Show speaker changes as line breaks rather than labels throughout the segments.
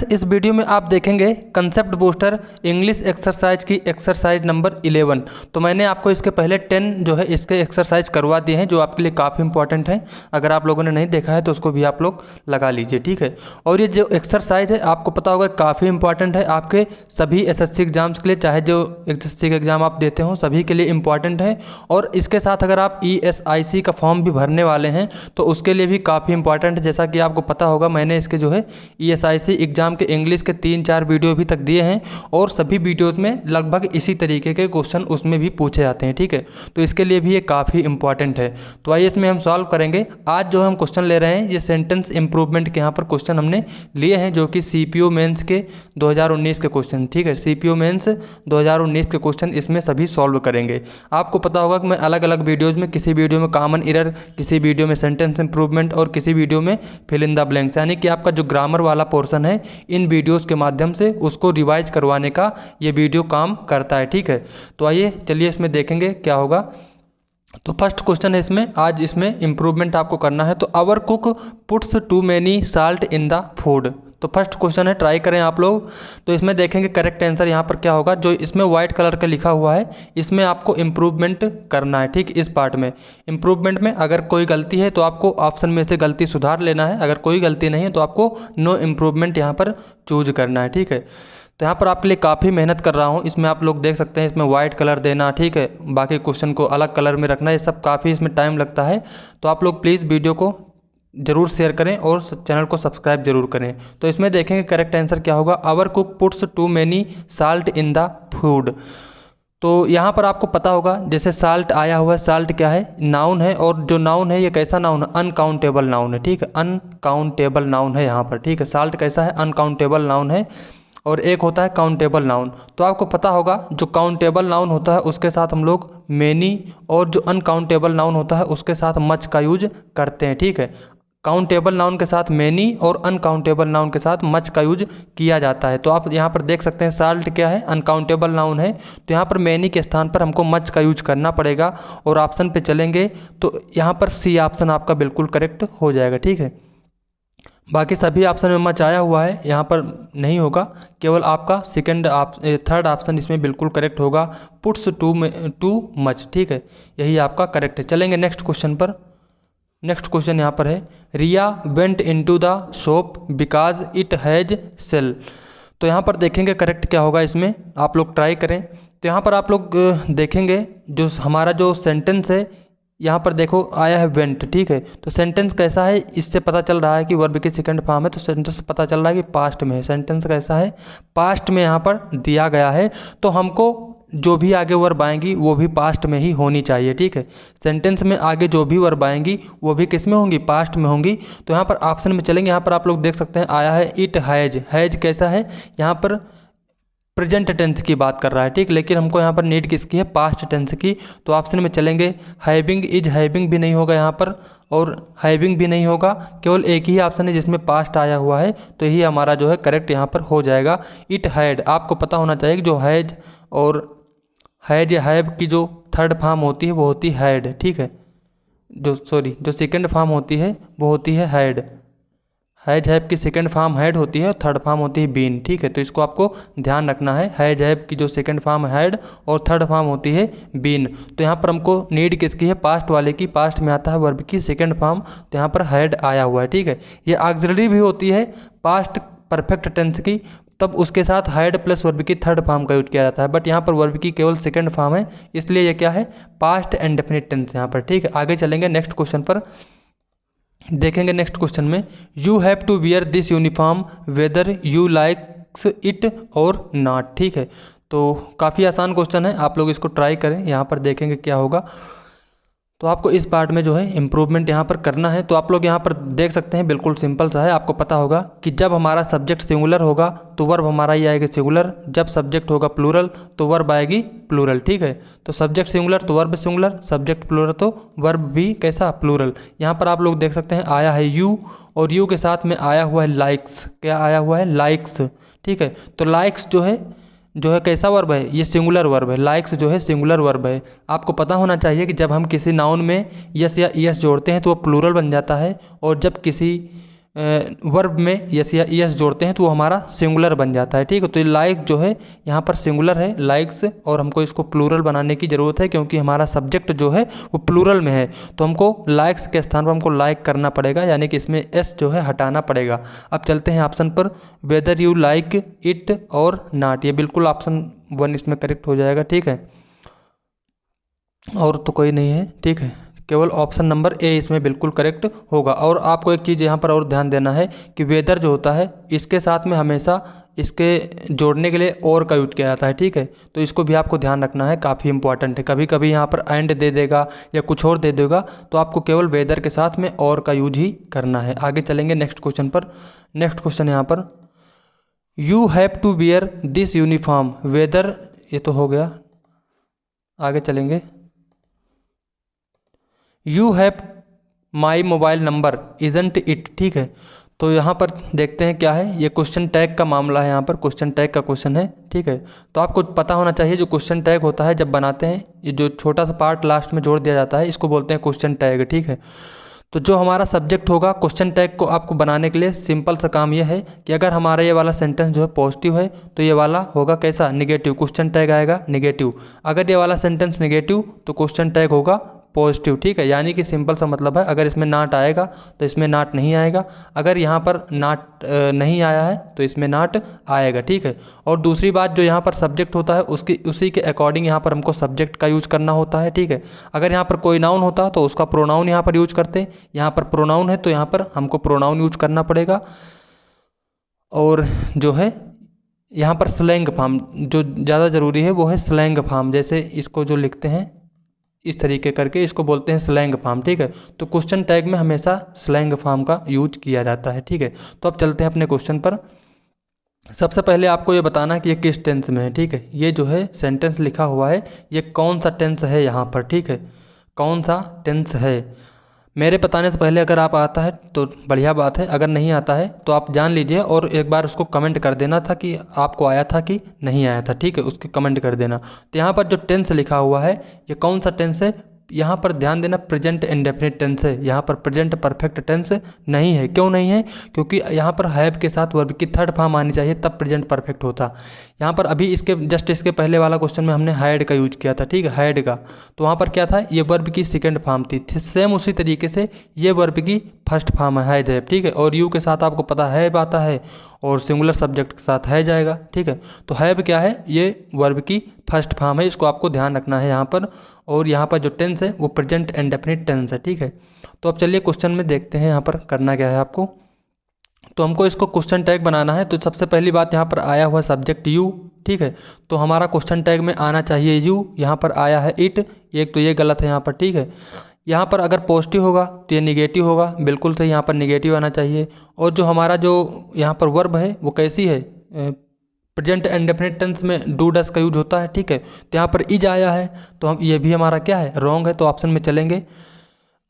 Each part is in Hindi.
इस वीडियो में आप देखेंगे कंसेप्ट बूस्टर इंग्लिश एक्सरसाइज की एक्सरसाइज नंबर 11। तो मैंने आपको इसके पहले 10 जो है इसके एक्सरसाइज करवा दिए हैं जो आपके लिए काफ़ी इंपॉर्टेंट है। अगर आप लोगों ने नहीं देखा है तो उसको भी आप लोग लगा लीजिए, ठीक है। और ये जो एक्सरसाइज है आपको पता होगा काफ़ी इंपॉर्टेंट है आपके सभी एसएससी एग्जाम्स के लिए, चाहे जो एसएससी का एग्ज़ाम आप देते हो सभी के लिए इंपॉर्टेंट है। और इसके साथ अगर आप ESIC का फॉर्म भी भरने वाले हैं तो उसके लिए भी काफ़ी इंपॉर्टेंट है। जैसा कि आपको पता होगा मैंने इसके जो है ESIC एग्जाम के इंग्लिश के 3-4 वीडियो अभी तक दिए हैं और सभी वीडियोज़ में लगभग इसी तरीके के क्वेश्चन उसमें भी पूछे जाते हैं, ठीक है। तो इसके लिए भी ये काफ़ी इंपॉर्टेंट है। तो आइए इसमें हम सॉल्व करेंगे। आज जो हम क्वेश्चन ले रहे हैं ये सेंटेंस इंप्रूवमेंट के यहाँ पर क्वेश्चन हमने लिए हैं जो कि CPO मेंस के 2019 के क्वेश्चन, ठीक है। CPO मेंस 2019 के क्वेश्चन इसमें सभी सॉल्व करेंगे। आपको पता होगा कि मैं अलग अलग वीडियोज़ में किसी वीडियो में कॉमन एरर, किसी वीडियो में सेंटेंस इंप्रूवमेंट और किसी वीडियो में फिल इन द ब्लैंक्स, यानी कि आपका जो ग्रामर वाला पोर्शन है इन वीडियोस के माध्यम से उसको रिवाइज करवाने का ये वीडियो काम करता है, ठीक है। तो आइए चलिए इसमें देखेंगे क्या होगा। तो फर्स्ट क्वेश्चन है इसमें, आज इसमें इंप्रूवमेंट आपको करना है। तो our cook puts too many salt in the food. तो फर्स्ट क्वेश्चन है, ट्राई करें आप लोग। तो इसमें देखेंगे करेक्ट आंसर यहाँ पर क्या होगा। जो इसमें वाइट कलर का लिखा हुआ है इसमें आपको इम्प्रूवमेंट करना है, ठीक। इस पार्ट में इम्प्रूवमेंट में अगर कोई गलती है तो आपको ऑप्शन में से गलती सुधार लेना है। अगर कोई गलती नहीं है तो आपको नो इम्प्रूवमेंट यहाँ पर चूज करना है, ठीक है। तो यहाँ पर आपके लिए काफ़ी मेहनत कर रहा हूँ। इसमें आप लोग देख सकते हैं इसमें वाइट कलर देना, ठीक है। बाकी क्वेश्चन को अलग कलर में रखना, ये सब काफ़ी इसमें टाइम लगता है। तो आप लोग प्लीज़ वीडियो को जरूर शेयर करें और चैनल को सब्सक्राइब जरूर करें। तो इसमें देखेंगे करेक्ट आंसर क्या होगा। Our cook puts too many salt in the food. तो यहाँ पर आपको पता होगा जैसे साल्ट आया हुआ है, साल्ट क्या है, नाउन है। और जो नाउन है ये कैसा नाउन है, अनकाउंटेबल नाउन है, ठीक है। अनकाउंटेबल नाउन है यहाँ पर, ठीक है। साल्ट कैसा है, अनकाउंटेबल नाउन है। और एक होता है काउंटेबल नाउन। तो आपको पता होगा जो काउंटेबल नाउन होता है उसके साथ हम लोग मैनी, और जो अनकाउंटेबल नाउन होता है उसके साथ मच का यूज करते हैं, ठीक है। काउंटेबल नाउन के साथ मैनी और अनकाउंटेबल नाउन के साथ मच का यूज किया जाता है। तो आप यहाँ पर देख सकते हैं साल्ट क्या है, अनकाउंटेबल नाउन है। तो यहाँ पर मैनी के स्थान पर हमको मच का यूज करना पड़ेगा। और ऑप्शन पे चलेंगे तो यहाँ पर सी ऑप्शन आपका बिल्कुल करेक्ट हो जाएगा, ठीक है। बाकी सभी ऑप्शन में मच आया हुआ है, यहाँ पर नहीं होगा, केवल आपका थर्ड ऑप्शन इसमें बिल्कुल करेक्ट होगा, पुट्स टू मच, ठीक है। यही आपका करेक्ट है। चलेंगे नेक्स्ट क्वेश्चन पर। नेक्स्ट क्वेश्चन यहाँ पर है, Riya went into the shop because it has sale. तो यहाँ पर देखेंगे करेक्ट क्या होगा इसमें, आप लोग ट्राई करें। तो यहाँ पर आप लोग देखेंगे जो हमारा जो सेंटेंस है यहाँ पर देखो आया है वेंट, ठीक है। तो सेंटेंस कैसा है, इससे पता चल रहा है कि वर्ब की सेकंड फॉर्म है। तो सेंटेंस पता चल रहा है कि पास्ट में है। सेंटेंस कैसा है, पास्ट में यहाँ पर दिया गया है। तो हमको जो भी आगे वर्ब आएंगी वो भी पास्ट में ही होनी चाहिए, ठीक है। सेंटेंस में आगे जो भी वर्ब आएंगी वो भी किस में होंगी, पास्ट में होंगी। तो यहाँ पर ऑप्शन में चलेंगे, यहाँ पर आप लोग देख सकते हैं आया है इट हैज। हैज कैसा है, यहाँ पर प्रेजेंट टेंस की बात कर रहा है, ठीक। लेकिन हमको यहाँ पर नीड किसकी है, पास्ट टेंस की। तो ऑप्शन में चलेंगे हैविंग, इज हैविंग भी नहीं होगा यहाँ पर, और हैविंग भी नहीं होगा। केवल एक ही ऑप्शन है जिसमें पास्ट आया हुआ है, तो यही हमारा जो है करेक्ट यहाँ पर हो जाएगा। इट हैड, आपको पता होना चाहिए कि जो हैज और हैज या हैव की जो थर्ड फॉर्म होती है वो होती है हैड, ठीक है। जो सेकंड फॉर्म होती है वो होती है हैड। हैज हैव की सेकंड फॉर्म हैड होती है और थर्ड फॉर्म होती है बीन, ठीक है। तो इसको आपको ध्यान रखना है। हैज हैव की जो सेकंड फॉर्म हैड और थर्ड फॉर्म होती है बीन। तो यहाँ पर हमको नीड किसकी है, पास्ट वाले की। पास्ट में आता है वर्ब की सेकंड फॉर्म, तो यहाँ पर हैड आया हुआ है, ठीक है। ये ऑक्सिलरी भी होती है पास्ट परफेक्ट टेंस की, तब उसके साथ हैड प्लस वर्ब की थर्ड फॉर्म का यूज किया जाता है। बट यहाँ पर वर्ब की केवल सेकंड फॉर्म है, इसलिए ये क्या है, पास्ट एंड डेफिनिट टेंस यहाँ पर, ठीक है। आगे चलेंगे नेक्स्ट क्वेश्चन पर। देखेंगे नेक्स्ट क्वेश्चन में, you have to wear this uniform whether you likes it or not, ठीक है। तो काफ़ी आसान क्वेश्चन है, आप लोग इसको ट्राई करें। यहाँ पर देखेंगे क्या होगा। तो आपको इस पार्ट में जो है इम्प्रूवमेंट यहाँ पर करना है। तो आप लोग यहाँ पर देख सकते हैं बिल्कुल सिंपल सा है। आपको पता होगा कि जब हमारा सब्जेक्ट सिंगुलर होगा तो वर्ब हमारा ही आएगा सिंगुलर, जब सब्जेक्ट होगा प्लूरल तो वर्ब आएगी प्लूरल, ठीक है। तो सब्जेक्ट सिंगुलर तो वर्ब सिंगुलर, सब्जेक्ट प्लूरल तो वर्ब भी कैसा, प्लूरल। यहाँ पर आप लोग देख सकते हैं आया है यू, और यू के साथ में आया हुआ है लाइक्स। क्या आया हुआ है, लाइक्स, ठीक है। तो लाइक्स जो है कैसा वर्ब है, ये सिंगुलर वर्ब है। लाइक्स जो है सिंगुलर वर्ब है। आपको पता होना चाहिए कि जब हम किसी नाउन में यस या ईएस जोड़ते हैं तो वो प्लूरल बन जाता है, और जब किसी वर्ब में यस या यस जोड़ते हैं तो वो हमारा सिंगुलर बन जाता है, ठीक है। तो ये लाइक जो है यहाँ पर सिंगुलर है, लाइक्स, और हमको इसको प्लूरल बनाने की ज़रूरत है क्योंकि हमारा सब्जेक्ट जो है वो प्लूरल में है। तो हमको लाइक्स के स्थान पर हमको लाइक करना पड़ेगा, यानी कि इसमें एस जो है हटाना पड़ेगा। अब चलते हैं ऑप्शन पर, whether you like it or not, ये बिल्कुल ऑप्शन 1 इसमें करेक्ट हो जाएगा, ठीक है। और तो कोई नहीं है, ठीक है, केवल ऑप्शन नंबर ए इसमें बिल्कुल करेक्ट होगा। और आपको एक चीज़ यहाँ पर और ध्यान देना है कि वेदर जो होता है इसके साथ में हमेशा इसके जोड़ने के लिए और का यूज किया जाता है, ठीक है। तो इसको भी आपको ध्यान रखना है, काफ़ी इंपॉर्टेंट है। कभी कभी यहाँ पर एंड दे देगा या कुछ और दे देगा, तो आपको केवल वेदर के साथ में और का यूज ही करना है। आगे चलेंगे नेक्स्ट क्वेश्चन पर। नेक्स्ट क्वेश्चन यहाँ पर, you have to wear this uniform whether, ये तो हो गया। आगे चलेंगे, you have my mobile number isn't it, ठीक है। तो यहाँ पर देखते हैं क्या है, ये क्वेश्चन टैग का मामला है, यहाँ पर क्वेश्चन टैग का क्वेश्चन है, ठीक है। तो आपको पता होना चाहिए जो क्वेश्चन टैग होता है जब बनाते हैं, ये जो छोटा सा पार्ट लास्ट में जोड़ दिया जाता है इसको बोलते हैं क्वेश्चन टैग, ठीक है। तो जो हमारा सब्जेक्ट होगा क्वेश्चन टैग को आपको बनाने के लिए सिंपल सा काम यह है कि अगर हमारा ये वाला सेंटेंस जो है पॉजिटिव है तो ये वाला होगा कैसा, निगेटिव, क्वेश्चन टैग आएगा निगेटिव। अगर ये वाला सेंटेंस निगेटिव तो क्वेश्चन टैग होगा पॉजिटिव, ठीक है। यानी कि सिंपल सा मतलब है, अगर इसमें नॉट आएगा तो इसमें नॉट नहीं आएगा, अगर यहाँ पर नॉट नहीं आया है तो इसमें नॉट आएगा, ठीक है। और दूसरी बात, जो यहाँ पर सब्जेक्ट होता है उसी के अकॉर्डिंग यहाँ पर हमको सब्जेक्ट का यूज करना होता है, ठीक है। अगर यहाँ पर कोई नाउन होता तो उसका प्रोनाउन यहाँ पर यूज करते, यहाँ पर प्रोनाउन है तो यहाँ पर हमको प्रोनाउन यूज करना पड़ेगा। और जो है यहाँ पर स्लैंग फॉर्म जो ज़्यादा ज़रूरी है वो है स्लैंग फॉर्म, जैसे इसको जो लिखते हैं इस तरीके करके इसको बोलते हैं स्लैंग फॉर्म, ठीक है। तो क्वेश्चन टैग में हमेशा स्लैंग फॉर्म का यूज किया जाता है, ठीक है। तो अब चलते हैं अपने क्वेश्चन पर। सबसे पहले आपको ये बताना कि ये किस टेंस में है, ठीक है। ये जो है सेंटेंस लिखा हुआ है ये कौन सा टेंस है यहाँ पर, ठीक है, कौन सा टेंस है। मेरे बताने से पहले अगर आप आता है तो बढ़िया बात है, अगर नहीं आता है तो आप जान लीजिए और एक बार उसको कमेंट कर देना था कि आपको आया था कि नहीं आया था, ठीक है, उसके कमेंट कर देना। तो यहाँ पर जो टेंस लिखा हुआ है ये कौन सा टेंस है, यहाँ पर ध्यान देना, प्रेजेंट इंडेफिनिट टेंस है, यहाँ पर प्रेजेंट परफेक्ट टेंस नहीं है। क्यों नहीं है, क्योंकि यहाँ पर हैव के साथ वर्ब की थर्ड फॉर्म आनी चाहिए तब प्रेजेंट परफेक्ट होता। यहाँ पर अभी इसके पहले वाला क्वेश्चन में हमने हैड का यूज किया था, ठीक है, हैड का, तो वहाँ पर क्या था, ये वर्ब की सेकंड फॉर्म थी। सेम उसी तरीके से ये वर्ब की फर्स्ट फॉर्म है हैज है, ठीक है। और यू के साथ आपको पता है आता है और सिंगुलर सब्जेक्ट के साथ है जाएगा, ठीक है। तो हैव क्या है, ये वर्ब की फर्स्ट फॉर्म है, इसको आपको ध्यान रखना है यहाँ पर। और यहाँ पर जो टेंस है वो प्रेजेंट इंडेफिनिट टेंस है, ठीक है। तो अब चलिए क्वेश्चन में देखते हैं यहाँ पर करना क्या है आपको। तो हमको इसको क्वेश्चन टैग बनाना है, तो सबसे पहली बात यहाँ पर आया हुआ सब्जेक्ट यू, ठीक है। तो हमारा क्वेश्चन टैग में आना चाहिए यू, यहाँ पर आया है इट, एक तो ये गलत है यहाँ पर, ठीक है। यहाँ पर अगर पॉजिटिव होगा तो ये निगेटिव होगा, बिल्कुल सही, यहाँ पर निगेटिव आना चाहिए। और जो हमारा जो यहाँ पर वर्ब है वो कैसी है, प्रेजेंट इंडेफिनिट टेंस में डू डस का यूज होता है, ठीक है। तो यहाँ पर इज आया है तो हम ये भी हमारा क्या है, रॉन्ग है, तो ऑप्शन में चलेंगे।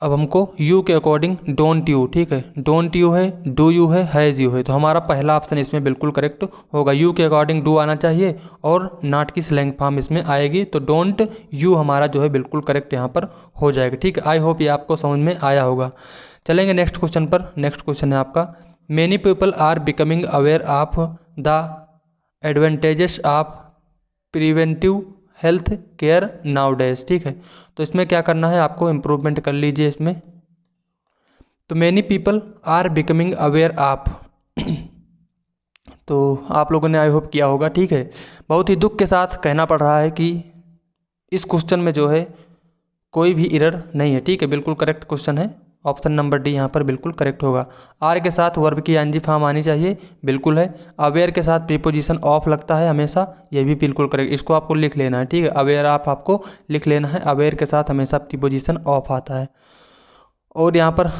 अब हमको यू के अकॉर्डिंग डोंट यू, ठीक है, डोंट यू है, डू यू है, हैज़ यू है, तो हमारा पहला ऑप्शन इसमें बिल्कुल करेक्ट होगा। यू के अकॉर्डिंग डू आना चाहिए और नॉट की स्लैंग फॉर्म इसमें आएगी, तो डोंट यू हमारा जो है बिल्कुल करेक्ट यहाँ पर हो जाएगा, ठीक है। आई होप ये आपको समझ में आया होगा। चलेंगे नेक्स्ट क्वेश्चन पर। नेक्स्ट क्वेश्चन है आपका, many people are becoming aware of the advantages of preventive health care nowadays, ठीक है। तो इसमें क्या करना है आपको, इम्प्रूवमेंट कर लीजिए इसमें। तो many people are becoming aware of, तो आप लोगों ने आई होप किया होगा, ठीक है। बहुत ही दुख के साथ कहना पड़ रहा है कि इस क्वेश्चन में जो है कोई भी एरर नहीं है, ठीक है, बिल्कुल करेक्ट क्वेश्चन है। ऑप्शन नंबर डी यहाँ पर बिल्कुल करेक्ट होगा। आर के साथ वर्ब की एनजी फॉर्म आनी चाहिए, बिल्कुल है। अवेयर के साथ प्रीपोजिशन ऑफ लगता है हमेशा, ये भी बिल्कुल करेक्ट, इसको आपको लिख लेना है, ठीक है। अवेयर ऑफ आपको लिख लेना है, अवेयर के साथ हमेशा प्रीपोजिशन ऑफ आता है। और यहाँ पर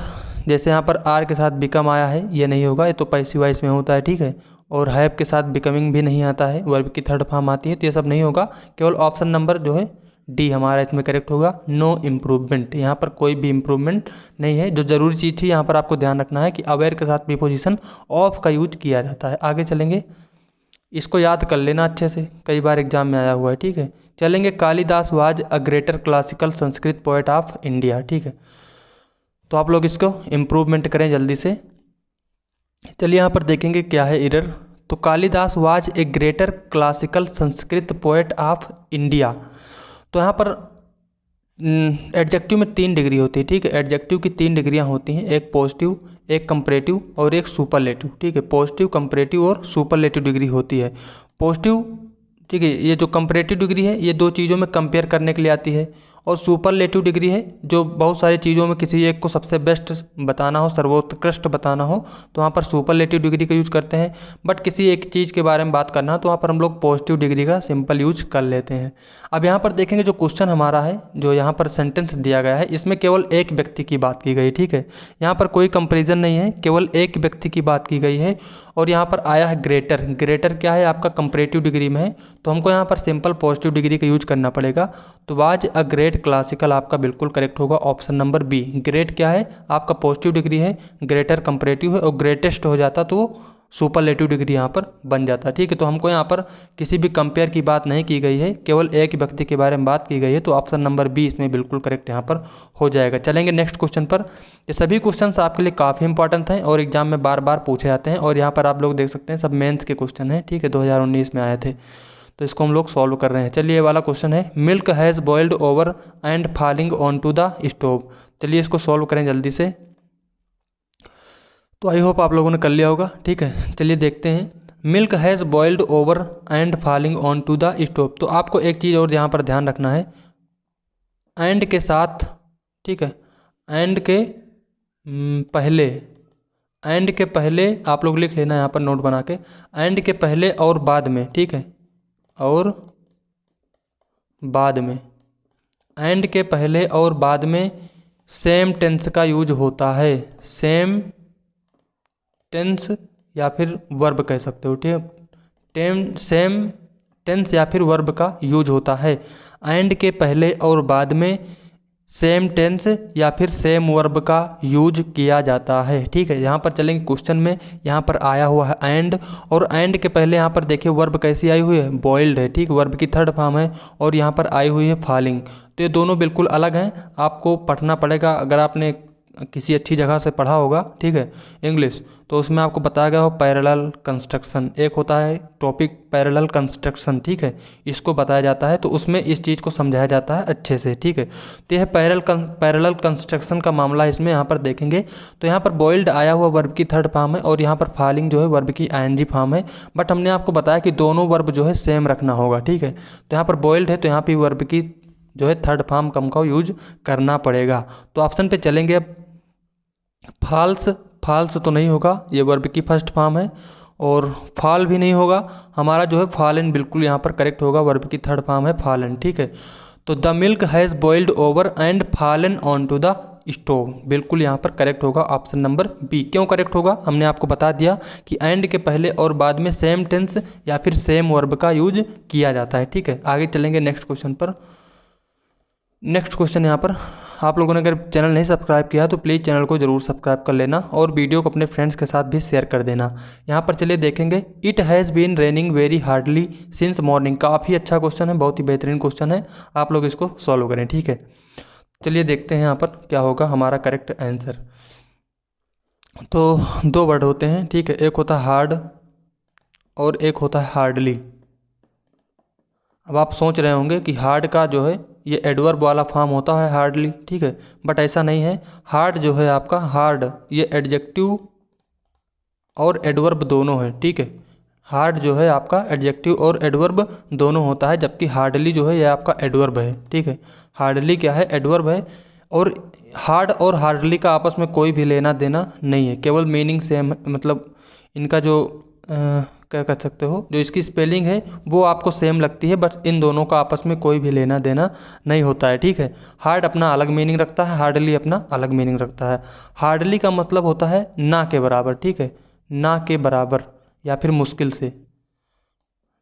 जैसे यहाँ पर आर के साथ बिकम आया है, ये नहीं होगा, ये तो पैसिव वॉइस में होता है, ठीक है। और हैव के साथ बिकमिंग भी नहीं आता है, वर्ब की थर्ड फॉर्म आती है, तो ये सब नहीं होगा। केवल ऑप्शन नंबर जो है डी हमारा इसमें करेक्ट होगा, नो इम्प्रूवमेंट, यहाँ पर कोई भी इम्प्रूवमेंट नहीं है। जो ज़रूरी चीज़ थी यहाँ पर आपको ध्यान रखना है कि अवेयर के साथ प्रीपोजिशन ऑफ का यूज किया जाता है। आगे चलेंगे, इसको याद कर लेना अच्छे से, कई बार एग्जाम में आया हुआ है, ठीक है। चलेंगे, Kalidas was a greater classical Sanskrit poet of India, ठीक है। तो आप लोग इसको इम्प्रूवमेंट करें जल्दी से। चलिए यहाँ पर देखेंगे क्या है एरर। तो Kalidas was a greater classical Sanskrit poet of India. तो यहाँ पर एडजेक्टिव में 3 डिग्री होती है, ठीक है। एडजेक्टिव की 3 डिग्रियाँ होती हैं, एक पॉजिटिव, एक कंपैरेटिव और एक सुपरलेटिव, ठीक है। पॉजिटिव, कंपैरेटिव और सुपरलेटिव डिग्री होती है। पॉजिटिव, ठीक है, ये जो कंपैरेटिव डिग्री है ये 2 चीज़ों में कंपेयर करने के लिए आती है, और सुपरलेटिव डिग्री है जो बहुत सारी चीज़ों में किसी एक को सबसे बेस्ट बताना हो, सर्वोत्कृष्ट बताना हो, तो वहाँ पर सुपरलेटिव डिग्री का यूज करते हैं। बट किसी एक चीज़ के बारे में बात करना हो तो वहाँ पर हम लोग पॉजिटिव डिग्री का सिंपल यूज कर लेते हैं। अब यहाँ पर देखेंगे जो क्वेश्चन हमारा है, जो यहाँ पर सेंटेंस दिया गया है, इसमें केवल एक व्यक्ति की बात की गई, ठीक है। यहाँ पर कोई कंपेरिजन नहीं है, केवल एक व्यक्ति की बात की गई है। और यहाँ पर आया है ग्रेटर। ग्रेटर क्या है, आपका कंपैरेटिव डिग्री में है, तो हमको यहाँ पर सिंपल पॉजिटिव डिग्री का यूज करना पड़ेगा। तो वाज अ ग्रेट क्लासिकल आपका बिल्कुल करेक्ट होगा, ऑप्शन नंबर बी। ग्रेट क्या है, आपका पॉजिटिव डिग्री है, ग्रेटर कंपैरेटिव है, और ग्रेटेस्ट हो जाता तो सुपरलेटिव डिग्री यहाँ पर बन जाता है, ठीक है। तो हमको यहाँ पर किसी भी कंपेयर की बात नहीं की गई है, केवल एक व्यक्ति के बारे में बात की गई है, तो ऑप्शन नंबर बी इसमें बिल्कुल करेक्ट यहाँ पर हो जाएगा। चलेंगे नेक्स्ट क्वेश्चन पर। ये सभी क्वेश्चंस आपके लिए काफ़ी इंपॉर्टेंट हैं और एग्जाम में बार बार पूछे जाते हैं, और यहाँ पर आप लोग देख सकते हैं सब मेंस के क्वेश्चन हैं, ठीक है, 2019 में आए थे, तो इसको हम लोग सॉल्व कर रहे हैं। चलिए ये वाला क्वेश्चन है, milk has boiled over and falling on to the stove. चलिए इसको सॉल्व करें जल्दी से। तो आई होप आप लोगों ने कर लिया होगा, ठीक है। चलिए देखते हैं, milk has boiled over and falling on to the stove. तो आपको एक चीज़ और यहाँ पर ध्यान रखना है, एंड के साथ, ठीक है, एंड के पहले, एंड के पहले आप लोग लिख लेना यहाँ पर नोट बना के, एंड के पहले और बाद में, ठीक है, और बाद में, एंड के पहले और बाद में सेम टेंस का यूज होता है। सेम टेंस या फिर वर्ब कह सकते हो, ठीक है। सेम टेंस या फिर वर्ब का यूज होता है। एंड के पहले और बाद में सेम टेंस या फिर सेम वर्ब का यूज किया जाता है, ठीक है। यहाँ पर चलेंगे क्वेश्चन में, यहाँ पर आया हुआ है एंड, और एंड के पहले यहाँ पर देखिए वर्ब कैसी आई हुई है, बॉइल्ड है, ठीक, वर्ब की थर्ड फॉर्म है, और यहाँ पर आई हुई है फॉलिंग। तो ये दोनों बिल्कुल अलग हैं, आपको पढ़ना पड़ेगा। अगर आपने किसी अच्छी जगह से पढ़ा होगा, ठीक है, इंग्लिश, तो उसमें आपको बताया गया हो पैरेलल कंस्ट्रक्शन, एक होता है टॉपिक पैरेलल कंस्ट्रक्शन, ठीक है, इसको बताया जाता है, तो उसमें इस चीज़ को समझाया जाता है अच्छे से, ठीक है। तो यह पैरेलल कंस्ट्रक्शन का मामला इसमें यहाँ पर देखेंगे। तो यहाँ पर बॉइल्ड आया हुआ वर्ब की थर्ड फॉर्म है, और यहाँ पर फॉलिंग जो है वर्ब की आईएनजी फॉर्म है, बट हमने आपको बताया कि दोनों वर्ब जो है सेम रखना होगा, ठीक है। तो यहाँ पर बॉइल्ड है तो यहाँ पर वर्ब की जो है थर्ड फॉर्म कम का यूज करना पड़ेगा। तो ऑप्शन पे चलेंगे अब, फॉल्स। फॉल्स तो नहीं होगा, ये वर्ब की फर्स्ट फॉर्म है, और फॉल भी नहीं होगा हमारा, जो है फॉलन बिल्कुल यहाँ पर करेक्ट होगा, वर्ब की थर्ड फॉर्म है फॉलन, ठीक है। तो the milk has boiled over and fallen on to the stove, बिल्कुल यहाँ पर करेक्ट होगा ऑप्शन नंबर बी। क्यों करेक्ट होगा, हमने आपको बता दिया कि एंड के पहले और बाद में सेम टेंस या फिर सेम वर्ब का यूज किया जाता है, ठीक है। आगे चलेंगे नेक्स्ट क्वेश्चन पर। नेक्स्ट क्वेश्चन यहाँ पर, आप लोगों ने अगर चैनल नहीं सब्सक्राइब किया तो प्लीज़ चैनल को ज़रूर सब्सक्राइब कर लेना, और वीडियो को अपने फ्रेंड्स के साथ भी शेयर कर देना। यहाँ पर चलिए देखेंगे, it has been raining very hardly since morning. काफ़ी अच्छा क्वेश्चन है, बहुत ही बेहतरीन क्वेश्चन है, आप लोग इसको सॉल्व करें, ठीक है। चलिए देखते हैं यहाँ पर क्या होगा हमारा करेक्ट आंसर। तो 2 वर्ड होते हैं, ठीक है, एक होता है हार्ड और एक होता है हार्डली। अब आप सोच रहे होंगे कि हार्ड का जो है ये एडवर्ब वाला फॉर्म होता है हार्डली, ठीक है, बट ऐसा नहीं है। हार्ड जो है आपका, हार्ड ये एडजेक्टिव और एडवर्ब दोनों है, ठीक है। हार्ड जो है आपका एडजेक्टिव और एडवर्ब दोनों होता है, जबकि हार्डली जो है ये आपका एडवर्ब है, ठीक है। हार्डली क्या है, एडवर्ब है, और हार्ड और हार्डली का आपस में कोई भी लेना देना नहीं है, केवल मीनिंग सेम, मतलब इनका जो क्या कह सकते हो, जो इसकी स्पेलिंग है वो आपको सेम लगती है, बट इन दोनों का आपस में कोई भी लेना देना नहीं होता है, ठीक है। हार्ड अपना अलग मीनिंग रखता है, हार्डली अपना अलग मीनिंग रखता है। हार्डली का मतलब होता है ना के बराबर, ठीक है, ना के बराबर या फिर मुश्किल से,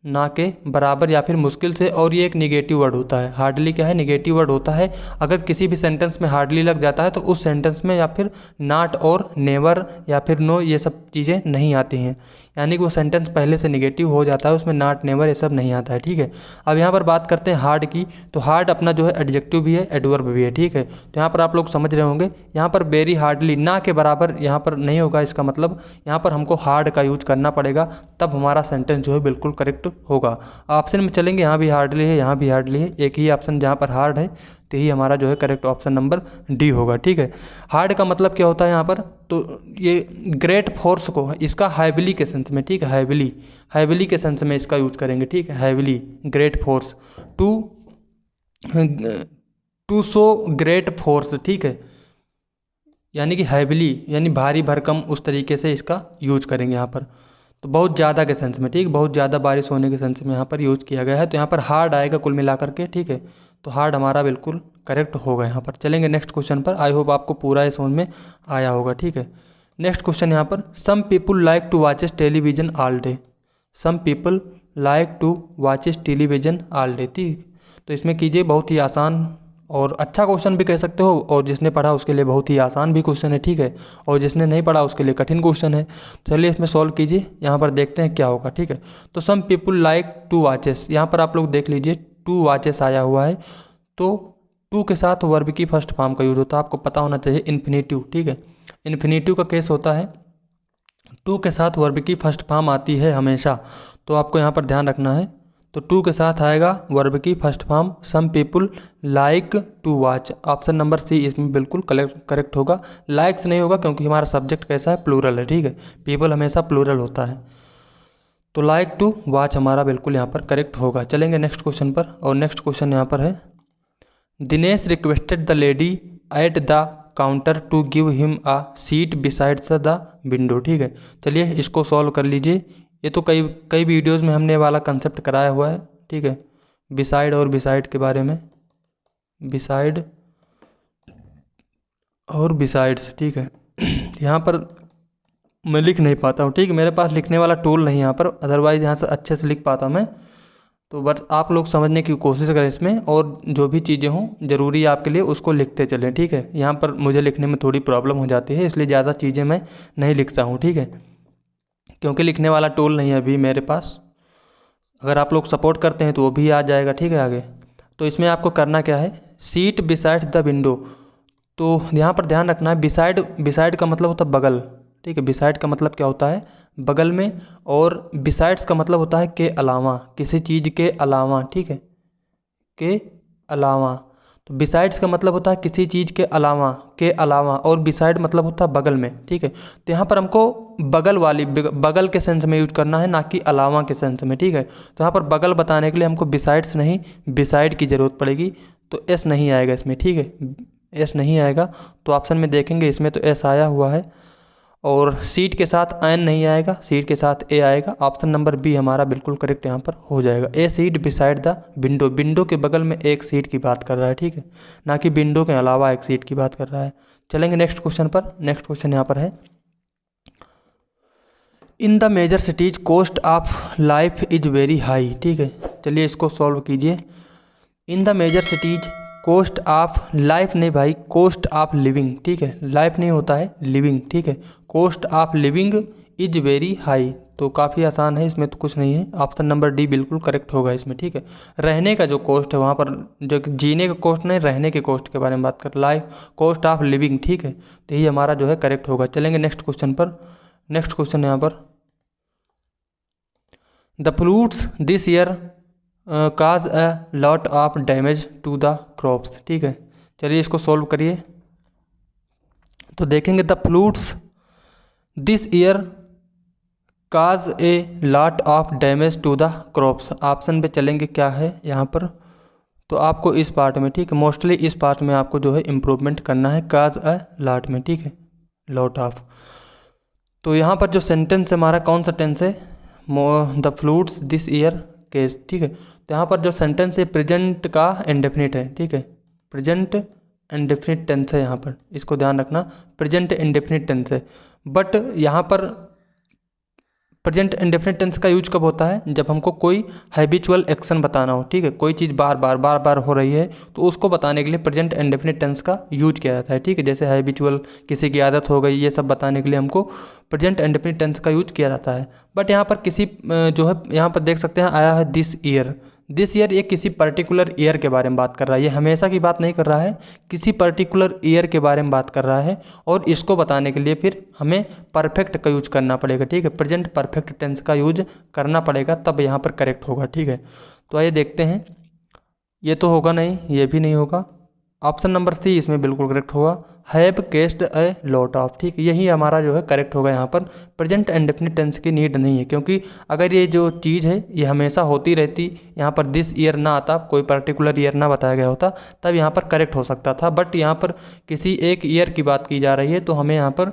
ना के बराबर या फिर मुश्किल से, और ये एक निगेटिव वर्ड होता है। हार्डली क्या है? निगेटिव वर्ड होता है। अगर किसी भी सेंटेंस में हार्डली लग जाता है तो उस सेंटेंस में या फिर नॉट और नेवर या फिर नो ये सब चीज़ें नहीं आती हैं, यानी कि वो सेंटेंस पहले से निगेटिव हो जाता है, उसमें नॉट नेवर ये सब नहीं आता है। ठीक है, अब यहाँ पर बात करते हैं हार्ड की। तो हार्ड अपना जो है एडजेक्टिव भी है, एडवर्ब भी है। ठीक है, तो यहाँ पर आप लोग समझ रहे होंगे, यहाँ पर वेरी हार्डली ना के बराबर यहाँ पर नहीं होगा, इसका मतलब यहाँ पर हमको हार्ड का यूज करना पड़ेगा, तब हमारा सेंटेंस जो है बिल्कुल करेक्ट होगा। ऑप्शन में चलेंगे, यहाँ भी हार्डली है, यहाँ भी हार्डली है, एक ही ऑप्शन जहाँ पर हार्ड है तो यही हमारा जो है करेक्ट ऑप्शन नंबर डी होगा। ठीक है, हार्ड का मतलब क्या होता है यहाँ पर? तो ये ग्रेट फोर्स को इसका हैविली के सेंस में, ठीक है, हैविली के सेंस में इसका यूज करेंगे। ठीक है, heavily great force, to show great force. ठीक है, यानी कि हैविली यानी भारी भरकम, उस तरीके से इसका यूज करेंगे यहाँ पर। तो बहुत ज़्यादा के सेंस में, ठीक, बहुत ज़्यादा बारिश होने के सेंस में यहाँ पर यूज किया गया है। तो यहाँ पर हार्ड आएगा कुल मिलाकर के। ठीक है, तो हार्ड हमारा बिल्कुल करेक्ट होगा यहाँ पर। चलेंगे नेक्स्ट क्वेश्चन पर। आई होप आपको पूरा ये समझ में आया होगा। ठीक है, नेक्स्ट क्वेश्चन यहाँ पर, some people like to watches television all day. Some people like to watches television all day. ठीक, तो इसमें कीजिए, बहुत ही आसान और अच्छा क्वेश्चन भी कह सकते हो, और जिसने पढ़ा उसके लिए बहुत ही आसान भी क्वेश्चन है। ठीक है, और जिसने नहीं पढ़ा उसके लिए कठिन क्वेश्चन है। चलिए इसमें सॉल्व कीजिए, यहाँ पर देखते हैं क्या होगा। ठीक है, तो सम पीपुल लाइक टू वॉचेस, यहाँ पर आप लोग देख लीजिए टू वॉचेस आया हुआ है, तो टू के साथ वर्ब की फर्स्ट फॉर्म का यूज होता है, आपको पता होना चाहिए, इन्फिनेटिव। ठीक है, इन्फिनेटिव का केस होता है, टू के साथ वर्ब की फर्स्ट फॉर्म आती है हमेशा, तो आपको यहाँ पर ध्यान रखना है। तो टू के साथ आएगा वर्ब की first form, some people like to watch. Option number C इसमें बिल्कुल करेक्ट होगा। लाइक्स नहीं होगा क्योंकि हमारा सब्जेक्ट कैसा है? प्लूरल है। ठीक है, पीपल हमेशा प्लूरल होता है, तो लाइक टू वॉच हमारा बिल्कुल यहाँ पर करेक्ट होगा। चलेंगे नेक्स्ट क्वेश्चन पर, और नेक्स्ट क्वेश्चन यहाँ पर है, Dinesh requested the lady at the counter to give him a seat besides the window. ठीक है, चलिए इसको सॉल्व कर लीजिए। ये तो कई वीडियोज़ में हमने वाला कंसेप्ट कराया हुआ है। ठीक है, बिसाइड और बिसाइड के बारे में, बिसाइड और बिसाइड्स। ठीक है, यहाँ पर मैं लिख नहीं पाता हूँ। ठीक है, मेरे पास लिखने वाला टूल नहीं यहाँ पर, अदरवाइज़ यहाँ से अच्छे से लिख पाता मैं। तो बट आप लोग समझने की कोशिश करें इसमें, और जो भी चीज़ें हों ज़रूरी आपके लिए उसको लिखते चलें। ठीक है, यहाँ पर मुझे लिखने में थोड़ी प्रॉब्लम हो जाती है, इसलिए ज़्यादा चीज़ें मैं नहीं लिखता हूँ। ठीक है, क्योंकि लिखने वाला टूल नहीं है अभी मेरे पास। अगर आप लोग सपोर्ट करते हैं तो वो भी आ जाएगा। ठीक है, आगे तो इसमें आपको करना क्या है, सीट बिसाइड द विंडो। तो यहाँ पर ध्यान रखना है, बिसाइड का मतलब होता है बगल। ठीक है, बिसाइड का मतलब क्या होता है? बगल में, और बिसाइड्स का मतलब होता है के अलावा, किसी चीज़ के अलावा। ठीक है, के अलावा। तो बिसाइड्स का मतलब होता है किसी चीज़ के अलावा, के अलावा, और बिसाइड मतलब होता है बगल में। ठीक है, तो यहाँ पर हमको बगल के सेंस में यूज करना है, ना कि अलावा के सेंस में। ठीक है, तो यहाँ पर बगल बताने के लिए हमको बिसाइड्स नहीं बिसाइड की ज़रूरत पड़ेगी, तो एस नहीं आएगा इसमें। ठीक है, एस नहीं आएगा, तो ऑप्शन में देखेंगे इसमें तो एस आया हुआ है, और सीट के साथ एन नहीं आएगा, सीट के साथ ए आएगा। ऑप्शन नंबर बी हमारा बिल्कुल करेक्ट यहाँ पर हो जाएगा। A seat beside the window, window के बगल में एक सीट की बात कर रहा है। ठीक है, ना कि विंडो के अलावा एक सीट की बात कर रहा है। चलेंगे नेक्स्ट क्वेश्चन पर। नेक्स्ट क्वेश्चन यहाँ पर है, in the major cities cost of life is very high. ठीक है, चलिए इसको सॉल्व कीजिए। In the major cities cost of life नहीं भाई, कॉस्ट ऑफ लिविंग। ठीक है, लाइफ नहीं होता है, लिविंग। ठीक है, cost of living is very high, तो काफ़ी आसान है, इसमें तो कुछ नहीं है। ऑप्शन नंबर डी बिल्कुल करेक्ट होगा इसमें। ठीक है, रहने का जो कॉस्ट है वहाँ पर, जो जीने का कॉस्ट नहीं, रहने के कॉस्ट के बारे में बात कर, लाइफ कॉस्ट ऑफ लिविंग। ठीक है, तो यही हमारा जो है करेक्ट होगा। चलेंगे नेक्स्ट क्वेश्चन पर। नेक्स्ट क्वेश्चन यहाँ पर, the floods this year caused a lot of damage to the crops. ठीक है, चलिए इसको सॉल्व करिए। तो देखेंगे the floods this year caused a lot of damage to the crops. Option पे चलेंगे क्या है यहाँ पर, तो आपको इस पार्ट में, ठीक है, मोस्टली इस पार्ट में आपको जो है इम्प्रूवमेंट करना है, काज अ लॉट में। ठीक है, लॉट ऑफ। तो यहाँ पर जो सेंटेंस हमारा कौन सा टेंस है, the floods this year case. ठीक है, तो यहाँ पर जो सेंटेंस है प्रेजेंट का इंडेफिनिट है। ठीक है, प्रेजेंट इंडेफिनिट टेंस है यहाँ पर, इसको ध्यान रखना, प्रेजेंट इंडेफिनिट टेंस है। बट यहाँ पर प्रेजेंट इंडेफिनिट टेंस का यूज कब होता है? जब हमको कोई हैबिचुअल एक्शन बताना हो, ठीक है, कोई चीज़ बार बार हो रही है तो उसको बताने के लिए प्रेजेंट इंडेफिनिट टेंस का यूज किया जाता है, ठीक है। जैसे हैबिचुअल, किसी की आदत हो गई, ये सब बताने के लिए हमको प्रेजेंट इंडेफिनिट टेंस का यूज किया जाता है। बट यहाँ पर किसी जो है, यहाँ पर देख सकते हैं आया है दिस ईयर। दिस ईयर ये किसी पर्टिकुलर ईयर के बारे में बात कर रहा है, ये हमेशा की बात नहीं कर रहा है, किसी पर्टिकुलर ईयर के बारे में बात कर रहा है। और इसको बताने के लिए फिर हमें परफेक्ट का यूज करना पड़ेगा, ठीक है, प्रेजेंट परफेक्ट टेंस का यूज करना पड़ेगा, तब यहाँ पर करेक्ट होगा, ठीक है। तो आइए देखते हैं, ये तो होगा नहीं, ये भी नहीं होगा। ऑप्शन नंबर सी इसमें बिल्कुल करेक्ट होगा, हैव केस्ड ए लॉट ऑफ, ठीक है, यही हमारा जो है करेक्ट होगा। यहाँ पर प्रेजेंट इंडेफिनिट टेंस की नीड नहीं है, क्योंकि अगर ये जो चीज़ है ये हमेशा होती रहती, यहाँ पर दिस ईयर ना आता, कोई पर्टिकुलर ईयर ना बताया गया होता, तब यहाँ पर करेक्ट हो सकता था। बट यहाँ पर किसी एक ईयर की बात की जा रही है, तो हमें यहाँ पर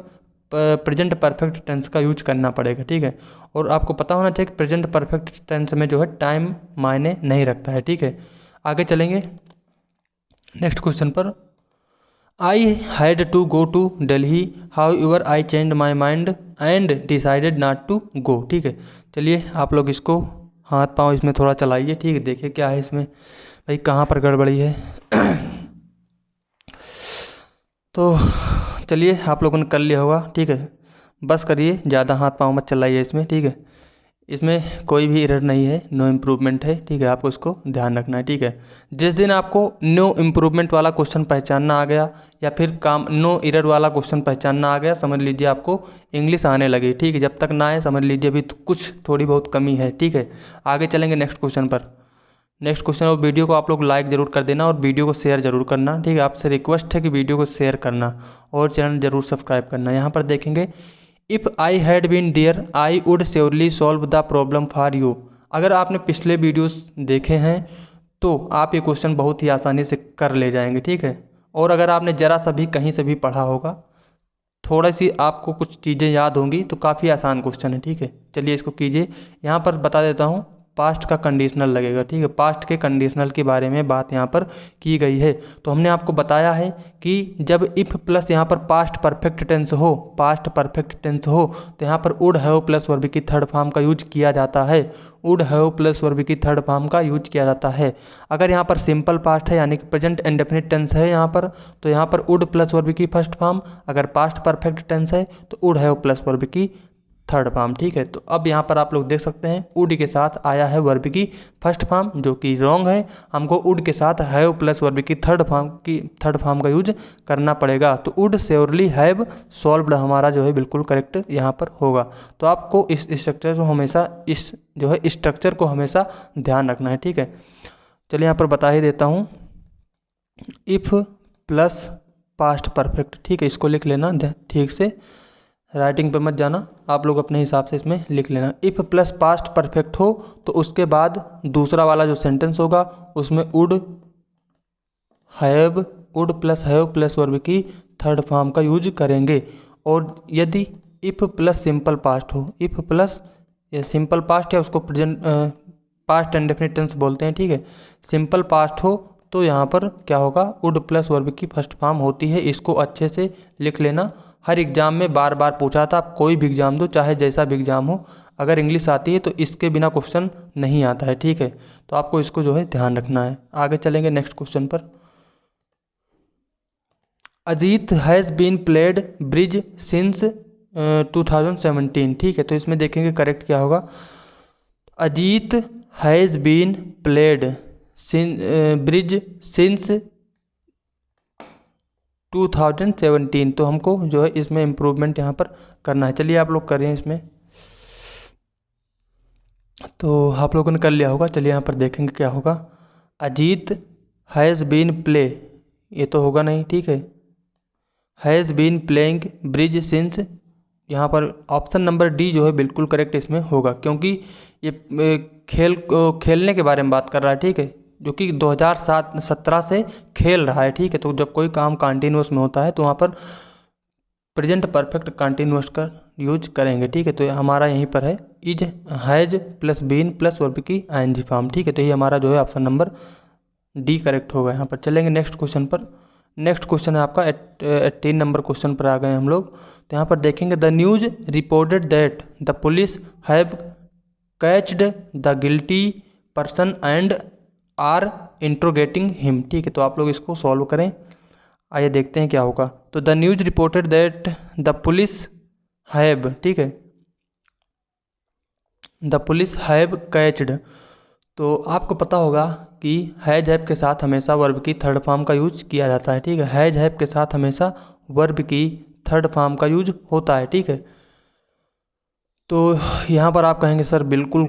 प्रेजेंट परफेक्ट टेंस का यूज करना पड़ेगा, ठीक है। और आपको पता होना चाहिए कि प्रेजेंट परफेक्ट टेंस में जो है टाइम मायने नहीं रखता है, ठीक है। आगे चलेंगे नेक्स्ट क्वेश्चन पर। I had to go to Delhi, however I change my mind and decided not to go, ठीक है। चलिए आप लोग इसको हाथ पाँव इसमें थोड़ा चलाइए, ठीक है, देखिए क्या है इसमें, भाई कहाँ पर गड़बड़ी है। तो चलिए आप लोगों ने कर लिया होगा, ठीक है, बस करिए, ज़्यादा हाथ पाँव मत चलाइए इसमें, ठीक है। इसमें कोई भी एरर नहीं है, नो इम्प्रूवमेंट है, ठीक है, आपको इसको ध्यान रखना है, ठीक है। जिस दिन आपको नो इम्प्रूवमेंट वाला क्वेश्चन पहचानना आ गया, या फिर काम नो एरर वाला क्वेश्चन पहचानना आ गया, समझ लीजिए आपको इंग्लिश आने लगी, ठीक है। जब तक ना आए समझ लीजिए अभी कुछ थोड़ी बहुत कमी है, ठीक है। आगे चलेंगे नेक्स्ट क्वेश्चन पर। नेक्स्ट क्वेश्चन, और वीडियो को आप लोग लाइक ज़रूर कर देना और वीडियो को शेयर ज़रूर करना, ठीक है। आपसे रिक्वेस्ट है कि वीडियो को शेयर करना और चैनल ज़रूर सब्सक्राइब करना। यहाँ पर देखेंगे, if I had been there I would surely solve the problem for you. अगर आपने पिछले वीडियोस देखे हैं तो आप ये क्वेश्चन बहुत ही आसानी से कर ले जाएंगे, ठीक है। और अगर आपने ज़रा सा भी कहीं से भी पढ़ा होगा, थोड़ा सी आपको कुछ चीज़ें याद होंगी, तो काफ़ी आसान क्वेश्चन है, ठीक है। चलिए इसको कीजिए। यहाँ पर बता देता हूँ, पास्ट का कंडीशनल लगेगा, ठीक है। पास्ट के कंडीशनल के बारे में बात यहाँ पर की गई है। तो हमने आपको बताया है कि जब इफ़ प्लस यहाँ पर पास्ट परफेक्ट टेंस हो, पास्ट परफेक्ट टेंस हो, तो यहाँ पर वुड हैव प्लस वर्ब की थर्ड फॉर्म का यूज किया जाता है, वुड हैव प्लस वर्ब की थर्ड फॉर्म का यूज किया जाता है। अगर यहाँ पर सिंपल पास्ट है यानी कि प्रेजेंट इंडेफिनिट टेंस है यहाँ पर, तो यहाँ पर वुड प्लस वर्ब की फर्स्ट फॉर्म, अगर पास्ट परफेक्ट टेंस है तो वुड हैव प्लस वर्ब की थर्ड फॉर्म, ठीक है। तो अब यहाँ पर आप लोग देख सकते हैं वुड के साथ आया है वर्ब की फर्स्ट फॉर्म, जो कि रॉन्ग है। हमको वुड के साथ हैव प्लस वर्ब की थर्ड फॉर्म का यूज करना पड़ेगा। तो वुड श्योरली हैव सॉल्व्ड हमारा जो है बिल्कुल करेक्ट यहाँ पर होगा। तो आपको इस स्ट्रक्चर को हमेशा, इस जो है स्ट्रक्चर को हमेशा ध्यान रखना है, ठीक है। चलिए यहाँ पर बता ही देता हूँ, इफ़ प्लस पास्ट परफेक्ट, ठीक है, इसको लिख लेना ठीक से, राइटिंग पे मत जाना, आप लोग अपने हिसाब से इसमें लिख लेना। इफ़ प्लस पास्ट परफेक्ट हो तो उसके बाद दूसरा वाला जो सेंटेंस होगा उसमें would have, would plus have plus verb की थर्ड फॉर्म का यूज करेंगे। और यदि इफ़ प्लस सिंपल पास्ट हो, इफ़ प्लस ये सिंपल पास्ट है, उसको प्रेजेंट पास्ट इंडेफिनिट टेंस बोलते हैं, ठीक है। सिंपल पास्ट हो तो यहाँ पर क्या होगा, वुड प्लस वर्ब की फर्स्ट फॉर्म होती है, इसको अच्छे से लिख लेना। हर एग्ज़ाम में बार बार पूछा था, आप कोई भी एग्ज़ाम दो, चाहे जैसा भी एग्ज़ाम हो, अगर इंग्लिश आती है तो इसके बिना क्वेश्चन नहीं आता है, ठीक है। तो आपको इसको जो है ध्यान रखना है। आगे चलेंगे नेक्स्ट क्वेश्चन पर। Ajit has been played bridge since 2017, ठीक है। तो इसमें देखेंगे करेक्ट क्या होगा, Ajit has been played bridge since 2017। तो हमको जो है इसमें इम्प्रूवमेंट यहाँ पर करना है। चलिए आप लोग कर रहे हैं इसमें, तो आप लोगों ने कर लिया होगा। चलिए यहाँ पर देखेंगे क्या होगा, अजीत हैज़ बीन प्ले, ये तो होगा नहीं, ठीक है। Has been playing bridge since, यहाँ पर ऑप्शन नंबर डी जो है बिल्कुल करेक्ट इसमें होगा, क्योंकि ये खेलने के बारे में बात कर रहा है, ठीक है, जो कि 2017 से खेल रहा है, ठीक है। तो जब कोई काम कंटिन्यूअस में होता है तो वहाँ पर प्रेजेंट परफेक्ट कंटिन्यूअस का यूज करेंगे, ठीक है। तो हमारा यहीं पर है is has plus been plus verb की आईएनजी फॉर्म, ठीक है। तो ये हमारा जो है ऑप्शन नंबर डी करेक्ट होगा। यहाँ पर चलेंगे नेक्स्ट क्वेश्चन पर। नेक्स्ट क्वेश्चन है आपका 18 नंबर क्वेश्चन पर आ गए हम लोग। तो यहाँ पर देखेंगे the news reported that the police have catched the guilty person and are interrogating him. ठीक है, तो आप लोग इसको सॉल्व करें। आइए देखते हैं क्या होगा। तो the news reported that the police have, ठीक है, द पुलिस हैव कैच्ड। तो आपको पता होगा कि हैज हैव के साथ हमेशा वर्ब की थर्ड फॉर्म का यूज किया जाता है। ठीक है, हैज हैव के साथ हमेशा वर्ब की थर्ड फॉर्म का यूज होता है। ठीक है, तो यहाँ पर आप कहेंगे सर बिल्कुल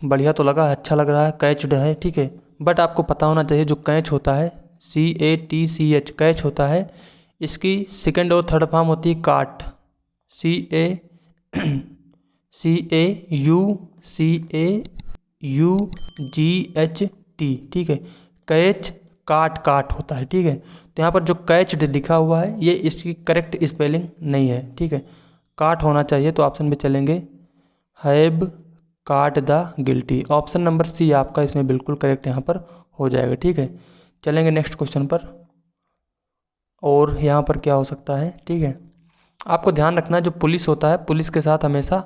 बढ़िया तो लगा, अच्छा लग रहा है, कैच्ड है। ठीक है, बट आपको पता होना चाहिए जो कैच होता है CATCH कैच होता है, इसकी सेकंड और थर्ड फॉर्म होती है काट, CAUGHT। ठीक है, कैच काट काट होता है। ठीक है, तो यहाँ पर जो कैच्ड लिखा हुआ है ये इसकी करेक्ट स्पेलिंग नहीं है। ठीक है, काट होना चाहिए, तो ऑप्शन में चलेंगे have caught the guilty. Option number C आपका इसमें बिल्कुल करेक्ट यहाँ पर हो जाएगा। ठीक है, चलेंगे नेक्स्ट क्वेश्चन पर। और यहाँ पर क्या हो सकता है, ठीक है, आपको ध्यान रखना जो पुलिस होता है, पुलिस के साथ हमेशा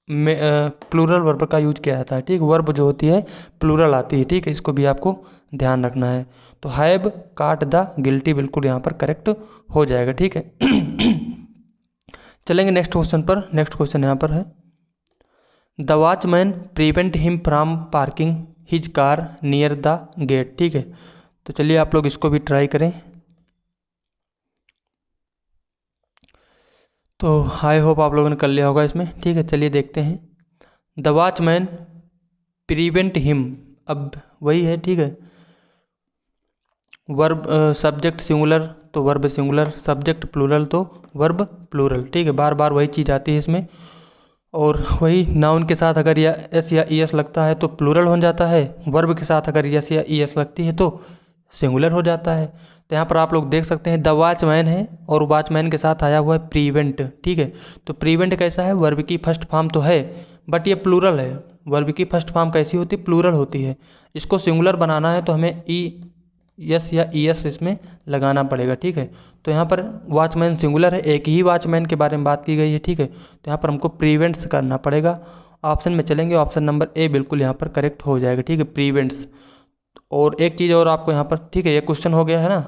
प्लूरल वर्ब का यूज किया जाता है। ठीक, वर्ब जो होती है प्लूरल आती है। ठीक है, इसको भी आपको ध्यान रखना है। तो हैव काट द गिल्टी बिल्कुल यहाँ पर करेक्ट हो जाएगा। ठीक है, चलेंगे नेक्स्ट क्वेश्चन पर। नेक्स्ट क्वेश्चन यहाँ पर है the watchman prevent him from parking his car near the gate. ठीक है, तो चलिए आप लोग इसको भी ट्राई करें। तो आई होप आप लोगों ने कर लिया होगा इसमें। ठीक है, चलिए देखते हैं। द वॉचमैन प्रिवेंट हिम, अब वही है। ठीक है, वर्ब सब्जेक्ट सिंगुलर तो वर्ब सिंगुलर, सब्जेक्ट प्लूरल तो वर्ब प्लूरल। ठीक है, बार बार वही चीज़ आती है इसमें। और वही नाउन के साथ अगर या एस या ई एस लगता है तो प्लूरल हो जाता है, वर्ब के साथ अगर यस या ई एस लगती है तो सिंगुलर हो जाता है। तो यहाँ पर आप लोग देख सकते हैं द वॉचमैन है और वॉचमैन के साथ आया हुआ है प्रीवेंट। ठीक है, तो प्रीवेंट कैसा है, वर्ब की फर्स्ट फॉर्म तो है बट ये प्लूरल है। वर्ब की फर्स्ट फॉर्म कैसी होती है, प्लूरल होती है। इसको सिंगुलर बनाना है तो हमें ई यस या ई एस इसमें लगाना पड़ेगा। ठीक है, तो यहाँ पर वॉचमैन सिंगुलर है, एक ही वॉचमैन के बारे में बात की गई है। ठीक है, तो यहाँ पर हमको प्रीवेंट्स करना पड़ेगा। ऑप्शन में चलेंगे, ऑप्शन नंबर ए बिल्कुल यहाँ पर करेक्ट हो जाएगा। ठीक है, प्रीवेंट्स। और एक चीज़ और आपको यहाँ पर, ठीक है, ये क्वेश्चन हो गया है ना,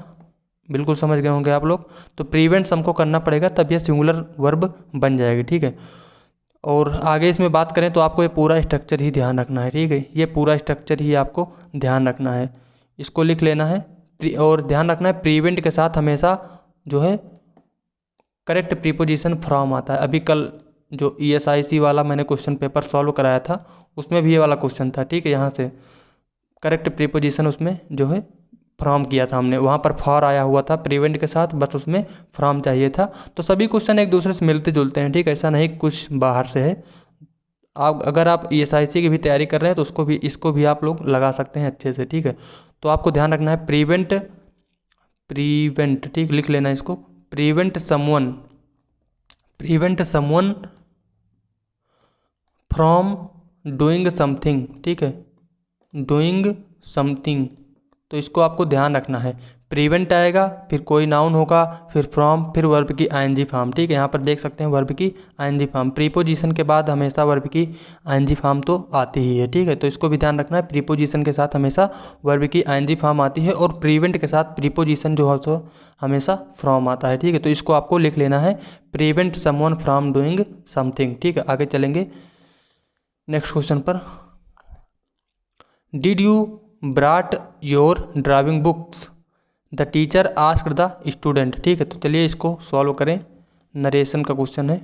बिल्कुल समझ गए होंगे आप लोग। तो प्रीवेंट्स हमको करना पड़ेगा तब ये सिंगुलर वर्ब बन जाएगी। ठीक है, और आगे इसमें बात करें तो आपको ये पूरा स्ट्रक्चर ही ध्यान रखना है। ठीक है, ये पूरा स्ट्रक्चर ही आपको ध्यान रखना है, इसको लिख लेना है। और ध्यान रखना है प्रीवेंट के साथ हमेशा जो है करेक्ट प्रीपोजिशन फ्रॉम आता है। अभी कल जो ESIC वाला मैंने क्वेश्चन पेपर सॉल्व कराया था उसमें भी ये वाला क्वेश्चन था। ठीक है, यहाँ से करेक्ट प्रीपोजिशन उसमें जो है फ्रॉम किया था हमने, वहाँ पर फॉर आया हुआ था प्रीवेंट के साथ, बस उसमें फ्रॉम चाहिए था। तो सभी क्वेश्चन एक दूसरे से मिलते जुलते हैं। ठीक है, ऐसा नहीं कुछ बाहर से है। आप अगर आप ESIC की भी तैयारी कर रहे हैं तो उसको भी, इसको भी आप लोग लगा सकते हैं अच्छे से। ठीक है, तो आपको ध्यान रखना है प्रीवेंट, ठीक, लिख लेना इसको, prevent someone from doing something. ठीक है, डूइंग समथिंग, तो इसको आपको ध्यान रखना है। प्रीवेंट आएगा, फिर कोई नाउन होगा, फिर फ्रॉम, फिर वर्ब की ING फॉर्म। ठीक है, यहाँ पर देख सकते हैं वर्ब की ING फॉर्म। प्रीपोजिशन के बाद हमेशा वर्ब की ING फॉर्म तो आती ही है। ठीक है, तो इसको भी ध्यान रखना है, प्रीपोजिशन के साथ हमेशा वर्ब की ING फॉर्म आती है और प्रीवेंट के साथ प्रीपोजिशन जो है तो हमेशा फ्रॉम आता है। ठीक है, तो इसको आपको लिख लेना है, prevent someone from doing something. ठीक है, आगे चलेंगे नेक्स्ट क्वेश्चन पर। Did you ब्राट your driving books, the teacher asked the student. ठीक है, तो चलिए इसको सॉल्व करें। नरेशन का क्वेश्चन है,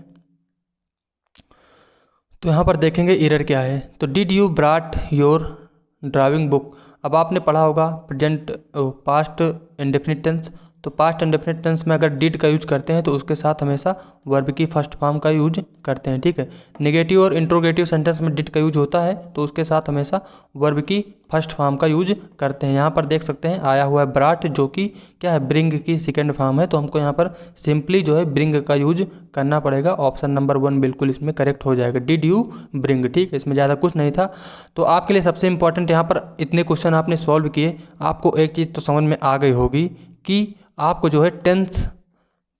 तो यहाँ पर देखेंगे एरर क्या है। तो did you ब्राट your driving book, अब आपने पढ़ा होगा प्रेजेंट पास्ट इंडेफिनिट टेंस। तो पास्ट इंडेफिनिट टेंस में अगर डिड का यूज करते हैं तो उसके साथ हमेशा वर्ब की फर्स्ट फॉर्म का यूज करते हैं। ठीक है, नेगेटिव और इंट्रोगेटिव सेंटेंस में डिड का यूज होता है तो उसके साथ हमेशा वर्ब की फर्स्ट फॉर्म का यूज करते हैं। यहाँ पर देख सकते हैं आया हुआ है ब्राट, जो कि क्या है, ब्रिंग की सेकेंड फॉर्म है। तो हमको यहाँ पर सिंपली जो है ब्रिंग का यूज करना पड़ेगा। ऑप्शन नंबर 1 बिल्कुल इसमें करेक्ट हो जाएगा, डिड यू ब्रिंग। ठीक है, इसमें ज़्यादा कुछ नहीं था। तो आपके लिए सबसे इंपॉर्टेंट यहाँ पर इतने क्वेश्चन आपने सॉल्व किए, आपको एक चीज़ तो समझ में आ गई होगी कि आपको जो है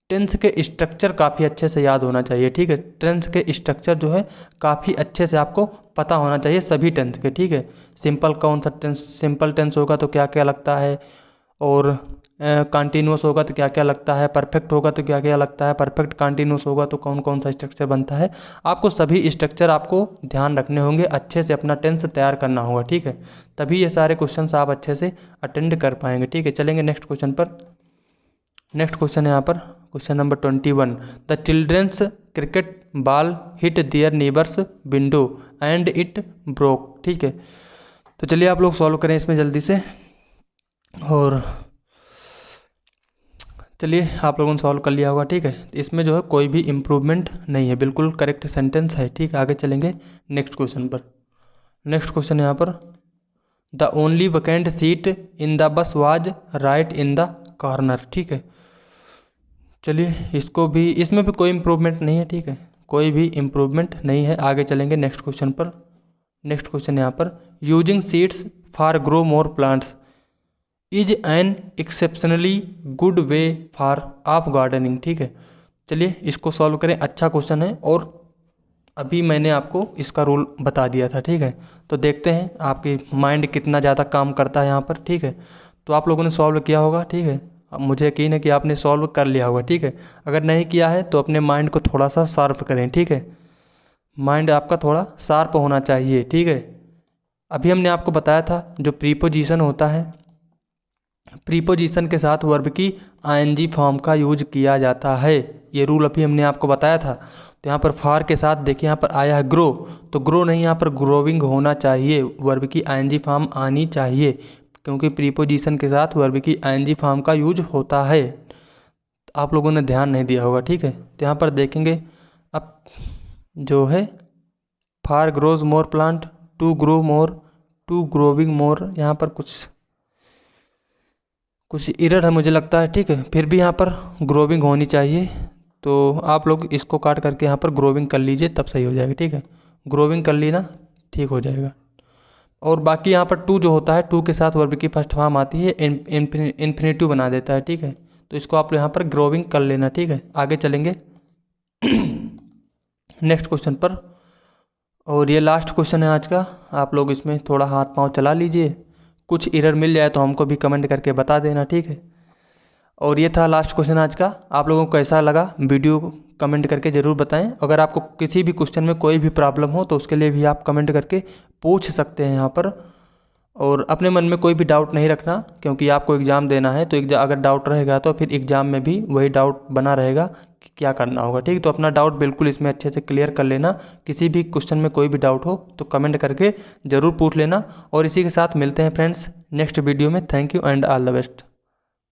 टेंस के स्ट्रक्चर काफ़ी अच्छे से याद होना चाहिए, ठीक है। टेंस के स्ट्रक्चर जो है काफ़ी अच्छे से आपको पता होना चाहिए सभी टेंस के, ठीक है। सिंपल कौन सा टेंस, सिंपल टेंस होगा तो क्या क्या लगता है, और कंटिन्यूअस होगा तो क्या क्या लगता है, परफेक्ट होगा तो क्या क्या लगता है, परफेक्ट कंटिन्यूअस होगा तो कौन कौन सा स्ट्रक्चर बनता है। आपको सभी स्ट्रक्चर आपको ध्यान रखने होंगे, अच्छे से अपना टेंस तैयार करना होगा, ठीक है। तभी ये सारे क्वेश्चंस आप अच्छे से अटेंड कर पाएंगे, ठीक है। चलेंगे नेक्स्ट क्वेश्चन पर। नेक्स्ट क्वेश्चन है यहाँ पर question number 21। The children's cricket ball hit their neighbours window and it broke, ठीक है। तो चलिए आप लोग सॉल्व करें इसमें जल्दी से, और चलिए आप लोगों ने सॉल्व कर लिया होगा, ठीक है। इसमें जो है कोई भी इम्प्रूवमेंट नहीं है, बिल्कुल करेक्ट सेंटेंस है, ठीक है। आगे चलेंगे नेक्स्ट क्वेश्चन पर। नेक्स्ट क्वेश्चन यहाँ पर, the only vacant seat in the bus was right in the corner, ठीक है। चलिए इसको भी, इसमें भी कोई इम्प्रूवमेंट नहीं है, ठीक है, कोई भी इम्प्रूवमेंट नहीं है। आगे चलेंगे नेक्स्ट क्वेश्चन पर। नेक्स्ट क्वेश्चन यहाँ पर, using seeds for grow more plants is an exceptionally good way for of gardening, ठीक है। चलिए इसको सॉल्व करें, अच्छा क्वेश्चन है और अभी मैंने आपको इसका रूल बता दिया था, ठीक है। तो देखते हैं आपकी माइंड कितना ज़्यादा काम करता है यहाँ पर, ठीक है। तो आप लोगों ने सॉल्व किया होगा, ठीक है। अब मुझे यकीन है कि आपने सॉल्व कर लिया होगा, ठीक है। अगर नहीं किया है तो अपने माइंड को थोड़ा सा शार्प करें, ठीक है। माइंड आपका थोड़ा शार्प होना चाहिए, ठीक है। अभी हमने आपको बताया था जो प्रीपोजिशन होता है, प्रीपोजिशन के साथ वर्ब की आईएनजी फॉर्म का यूज किया जाता है, ये रूल अभी हमने आपको बताया था। तो यहाँ पर फार के साथ देखिए यहाँ पर आया है ग्रो, तो ग्रो नहीं, यहाँ पर ग्रोविंग होना चाहिए, वर्ब की आईएनजी फॉर्म आनी चाहिए, क्योंकि प्रीपोजिशन के साथ वर्ब की आईएनजी फॉर्म का यूज होता है। आप लोगों ने ध्यान नहीं दिया होगा, ठीक है। तो यहाँ पर देखेंगे अब जो है for grows more plant, to grow more, to growing more, यहाँ पर कुछ एरर है मुझे लगता है, ठीक है। फिर भी यहाँ पर ग्रोविंग होनी चाहिए, तो आप लोग इसको काट करके यहाँ पर ग्रोविंग कर लीजिए, तब सही हो जाएगा, ठीक है। ग्रोविंग कर ली ना, ठीक हो जाएगा। और बाकी यहाँ पर टू जो होता है, टू के साथ वर्ब की फर्स्ट फॉर्म आती है, इन्फिनेटिव बना देता है, ठीक है। तो इसको आप यहाँ पर ग्रोविंग कर लेना, ठीक है। आगे चलेंगे नेक्स्ट क्वेश्चन पर, और ये लास्ट क्वेश्चन है आज का। आप लोग इसमें थोड़ा हाथ पांव चला लीजिए, कुछ एरर मिल जाए तो हमको भी कमेंट करके बता देना, ठीक है। और ये था लास्ट क्वेश्चन आज का। आप लोगों को कैसा लगा वीडियो को कमेंट करके ज़रूर बताएं। अगर आपको किसी भी क्वेश्चन में कोई भी प्रॉब्लम हो तो उसके लिए भी आप कमेंट करके पूछ सकते हैं यहाँ पर। और अपने मन में कोई भी डाउट नहीं रखना, क्योंकि आपको एग्ज़ाम देना है, तो अगर डाउट रहेगा तो फिर एग्ज़ाम में भी वही डाउट बना रहेगा कि क्या करना होगा, ठीक है। तो अपना डाउट बिल्कुल इसमें अच्छे से क्लियर कर लेना। किसी भी क्वेश्चन में कोई भी डाउट हो तो कमेंट करके ज़रूर पूछ लेना। और इसी के साथ मिलते हैं फ्रेंड्स नेक्स्ट वीडियो में। Thank you and all the best.